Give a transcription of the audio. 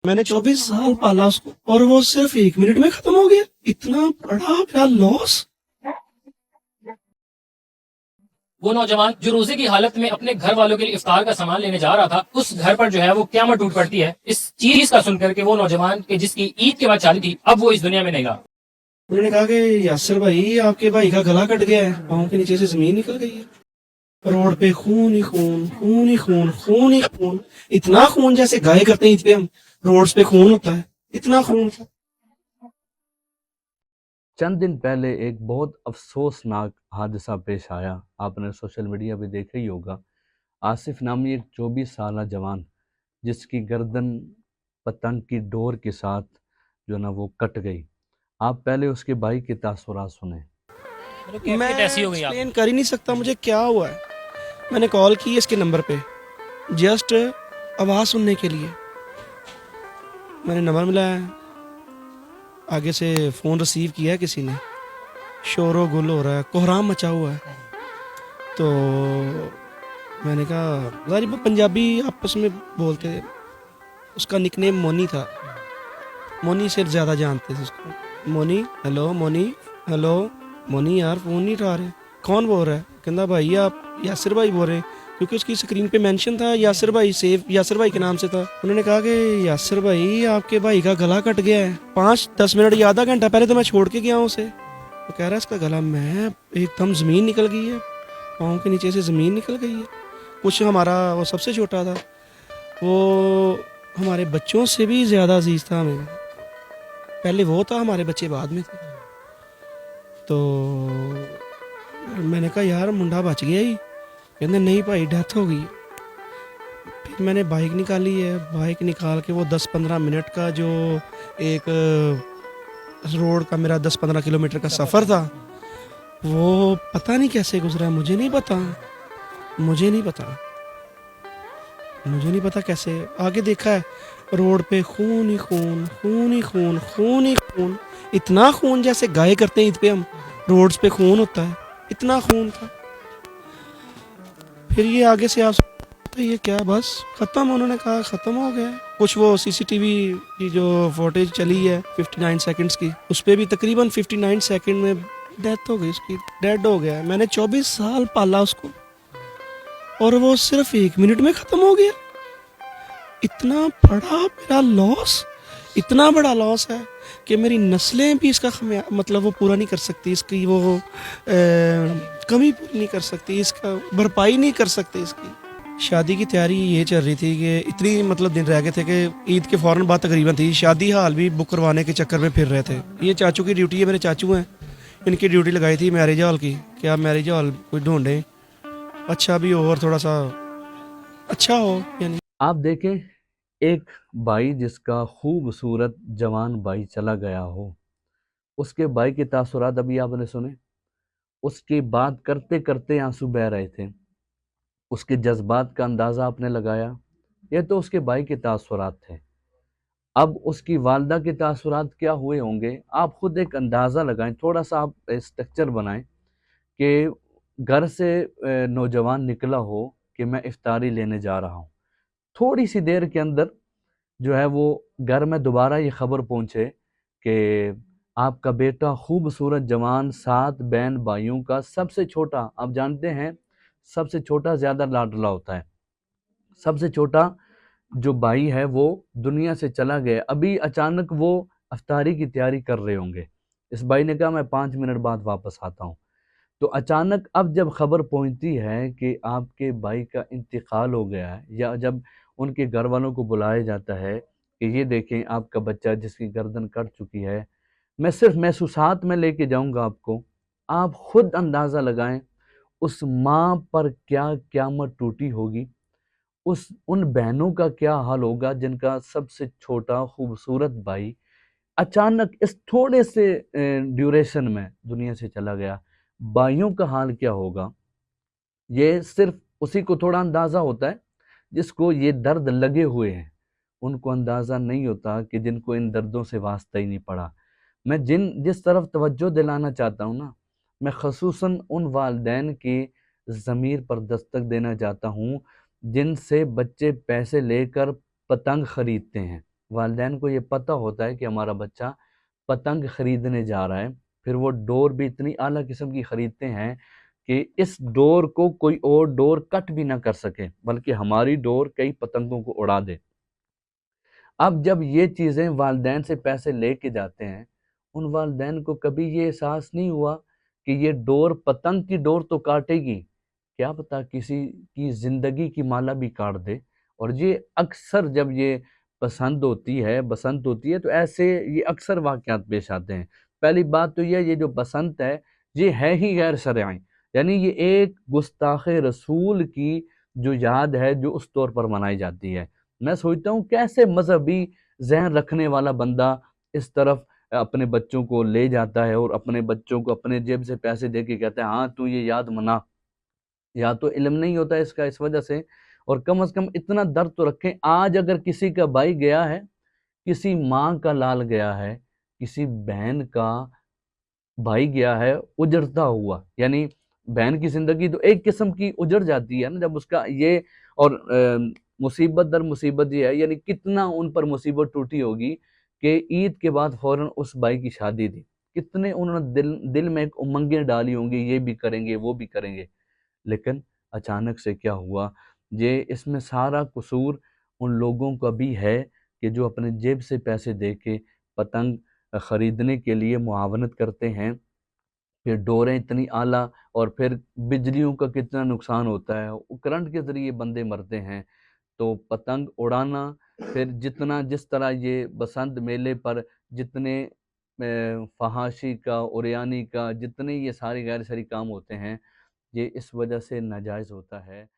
میں نے 24 سال پالا اس کو اور وہ صرف 1 منٹ میں ختم ہو گیا. اتنا بڑا لاس. وہ نوجوان جو روزے کی حالت میں اپنے گھر والوں کے لیے افطار کا سامان لینے جا رہا تھا، اس گھر پر جو ہے وہ قیامت ٹوٹ پڑتی ہے اس چیز کا سن کر کہ وہ نوجوان کہ جس کی عید کے بعد شادی تھی، اب وہ اس دنیا میں نہیں رہا. انہوں نے کہا کہ یاسر بھائی آپ کے بھائی کا گلا کٹ گیا ہے، پاؤں کے نیچے سے زمین نکل گئی ہے. روڈ پہ خون ہی خون، خون ہی خون، خون ہی خون. اتنا خون جیسے گائے کرتے ہیں عید پہ ہم، روڈز پہ خون ہوتا ہے، اتنا خون تھا. چند دن پہلے ایک بہت افسوسناک حادثہ پیش آیا. آپ نے سوشل میڈیا پہ دیکھا ہی ہوگا. آصف نامی ایک 24 سالہ جوان جس کی گردن پتنگ کی ڈور کے ساتھ جو نا وہ کٹ گئی. آپ پہلے اس کے بھائی کے تاثرات سنیں. میں ایکسپلین کر ہی نہیں سکتا مجھے کیا ہوا ہے. میں نے کال کی اس کے نمبر پہ جسٹ آواز سننے کے لیے. میں نے نمبر ملایا، آگے سے فون ریسیو کیا ہے کسی نے. شور و گل ہو رہا ہے، کوہرام مچا ہوا ہے. تو میں نے کہا ظاہر پنجابی آپس میں بولتے تھے. اس کا نک نیم مونی تھا. مونی سے زیادہ جانتے تھے اس کو. مونی، ہیلو مونی، ہیلو مونی، یار فون نہیں اٹھا رہے. کون بول رہا ہے؟ کہنا بھائی آپ یاسر بھائی بول رہے ہیں، کیونکہ اس کی اسکرین پہ مینشن تھا یاسر بھائی، سیو یاسر بھائی کے نام سے تھا. انہوں نے کہا کہ یاسر بھائی آپ کے بھائی کا گلا کٹ گیا ہے. 5-10 منٹ یا آدھا گھنٹہ پہلے تو میں چھوڑ کے گیا ہوں اسے. وہ کہہ رہا ہے اس کا گلا، میں ایک دم زمین نکل گئی ہے، پاؤں کے نیچے سے زمین نکل گئی ہے. کچھ ہمارا وہ سب سے چھوٹا تھا، وہ ہمارے بچوں سے بھی زیادہ عزیز تھا ہمیں. پہلے وہ تھا، ہمارے بچے بعد میں تھے. تو میں نے کہا یار منڈا بچ گیا ہی. کہتے نہیں بھائی ڈیتھ ہو گئی. پھر میں نے بائک نکالی ہے. بائک نکال کے وہ 10-15 منٹ کا جو ایک روڈ کا میرا 10-15 کلومیٹر کا سفر تھا، وہ پتہ نہیں کیسے گزرا. مجھے نہیں پتا کیسے. آگے دیکھا ہے روڈ پہ خون ہی خون، خون ہی خون، خون ہی خون. اتنا خون جیسے گائے کرتے ہیں عید پہ ہم، روڈز پہ خون ہوتا ہے، اتنا خون تھا. پھر یہ آگے سے آپ یہ کیا بس ختم. انہوں نے کہا ختم ہو گیا. کچھ وہ سی سی ٹی وی کی جو فوٹیج چلی ہے 59 سیکنڈز کی، اس پہ بھی تقریباً 59 سیکنڈ میں ڈیتھ ہو گئی اس کی، ڈیڈ ہو گیا. میں نے 24 سال پالا اس کو اور وہ صرف 1 منٹ میں ختم ہو گیا. اتنا بڑا میرا لاس، اتنا بڑا لاس ہے کہ میری نسلیں بھی اس کا مطلب وہ پورا نہیں کر سکتی، اس کی وہ کمی پوری نہیں کر سکتی، اس کا بھرپائی نہیں کر سکتے اس کی. شادی کی تیاری یہ چل رہی تھی کہ اتنی مطلب دن رہ گئے تھے کہ عید کے فوراً بعد تقریباً تھی. شادی حال بھی بک کروانے کے چکر میں پھر رہے تھے. یہ چاچو کی ڈیوٹی ہے، میرے چاچو ہیں، ان کی ڈیوٹی لگائی تھی میرج ہال کی کہ آپ میرج ہال کوئی ڈھونڈیں اچھا بھی ہو اور تھوڑا سا اچھا ہو. یعنی آپ دیکھیں ایک بھائی جس کا خوبصورت جوان بھائی چلا گیا ہو، اس کے بھائی کے تاثرات ابھی آپ نے سنے. اس کی بات کرتے کرتے آنسو بہہ رہے تھے. اس کے جذبات کا اندازہ آپ نے لگایا. یہ تو اس کے بھائی کے تاثرات تھے. اب اس کی والدہ کے تاثرات کیا ہوئے ہوں گے؟ آپ خود ایک اندازہ لگائیں، تھوڑا سا آپ اسٹرکچر بنائیں کہ گھر سے نوجوان نکلا ہو کہ میں افطاری لینے جا رہا ہوں، تھوڑی سی دیر کے اندر جو ہے وہ گھر میں دوبارہ یہ خبر پہنچے کہ آپ کا بیٹا خوبصورت جوان 7 بہن بھائیوں کا سب سے چھوٹا، آپ جانتے ہیں سب سے چھوٹا زیادہ لاڈلا ہوتا ہے، سب سے چھوٹا جو بھائی ہے وہ دنیا سے چلا گیا. ابھی اچانک وہ افطاری کی تیاری کر رہے ہوں گے. اس بھائی نے کہا میں 5 منٹ بعد واپس آتا ہوں. تو اچانک اب جب خبر پہنچتی ہے کہ آپ کے بھائی کا انتقال ہو گیا ہے، یا جب ان کے گھر والوں کو بلایا جاتا ہے کہ یہ دیکھیں آپ کا بچہ جس کی گردن کٹ چکی ہے، میں صرف محسوسات میں لے کے جاؤں گا آپ کو. آپ خود اندازہ لگائیں اس ماں پر کیا قیامت ٹوٹی ہوگی، ان بہنوں کا کیا حال ہوگا جن کا سب سے چھوٹا خوبصورت بھائی اچانک اس تھوڑے سے ڈیوریشن میں دنیا سے چلا گیا. بھائیوں کا حال کیا ہوگا؟ یہ صرف اسی کو تھوڑا اندازہ ہوتا ہے جس کو یہ درد لگے ہوئے ہیں. ان کو اندازہ نہیں ہوتا کہ جن کو ان دردوں سے واسطہ ہی نہیں پڑا. میں جس طرف توجہ دلانا چاہتا ہوں نا، میں خصوصاً ان والدین کی ضمیر پر دستک دینا چاہتا ہوں جن سے بچے پیسے لے کر پتنگ خریدتے ہیں. والدین کو یہ پتہ ہوتا ہے کہ ہمارا بچہ پتنگ خریدنے جا رہا ہے، پھر وہ ڈور بھی اتنی اعلیٰ قسم کی خریدتے ہیں کہ اس ڈور کو کوئی اور ڈور کٹ بھی نہ کر سکے، بلکہ ہماری ڈور کئی پتنگوں کو اڑا دے۔ اب جب یہ چیزیں والدین سے پیسے لے کے جاتے ہیں، ان والدین کو کبھی یہ احساس نہیں ہوا کہ یہ ڈور پتنگ کی ڈور تو کاٹے گی، کیا پتا کسی کی زندگی کی مالا بھی کاٹ دے۔ اور یہ اکثر جب یہ بسنت ہوتی ہے تو ایسے یہ اکثر واقعات پیش آتے ہیں۔ پہلی بات تو یہ جو بسنت ہے یہ ہے ہی غیر شرعی، یعنی یہ ایک گستاخ رسول کی جو یاد ہے جو اس طور پر منائی جاتی ہے۔ میں سوچتا ہوں کیسے مذہبی ذہن رکھنے والا بندہ اس طرف اپنے بچوں کو لے جاتا ہے اور اپنے بچوں کو اپنے جیب سے پیسے دے کے کہتا ہے ہاں تو یہ یاد منا، یا تو علم نہیں ہوتا اس کا اس وجہ سے، اور کم از کم اتنا درد تو رکھیں۔ آج اگر کسی کا بھائی گیا ہے، کسی ماں کا لال گیا ہے، کسی بہن کا بھائی گیا ہے اجڑتا ہوا، یعنی بہن کی زندگی تو ایک قسم کی اجڑ جاتی ہے نا جب اس کا یہ، اور مصیبت در مصیبت یہ ہے، یعنی کتنا ان پر مصیبت ٹوٹی ہوگی کہ عید کے بعد فوراً اس بھائی کی شادی دی، کتنے انہوں نے دل میں ایک امنگیں ڈالی ہوں گی یہ بھی کریں گے وہ بھی کریں گے، لیکن اچانک سے کیا ہوا؟ یہ اس میں سارا قصور ان لوگوں کا بھی ہے کہ جو اپنے جیب سے پیسے دے کے پتنگ خریدنے کے لیے معاونت کرتے ہیں، پھر ڈوریں اتنی اعلیٰ، اور پھر بجلیوں کا کتنا نقصان ہوتا ہے، کرنٹ کے ذریعے بندے مرتے ہیں۔ تو پتنگ اڑانا، پھر جتنا جس طرح یہ بسنت میلے پر جتنے فحاشی کا، اوریانی کا، جتنے یہ سارے غیر شرعی کام ہوتے ہیں، یہ اس وجہ سے ناجائز ہوتا ہے۔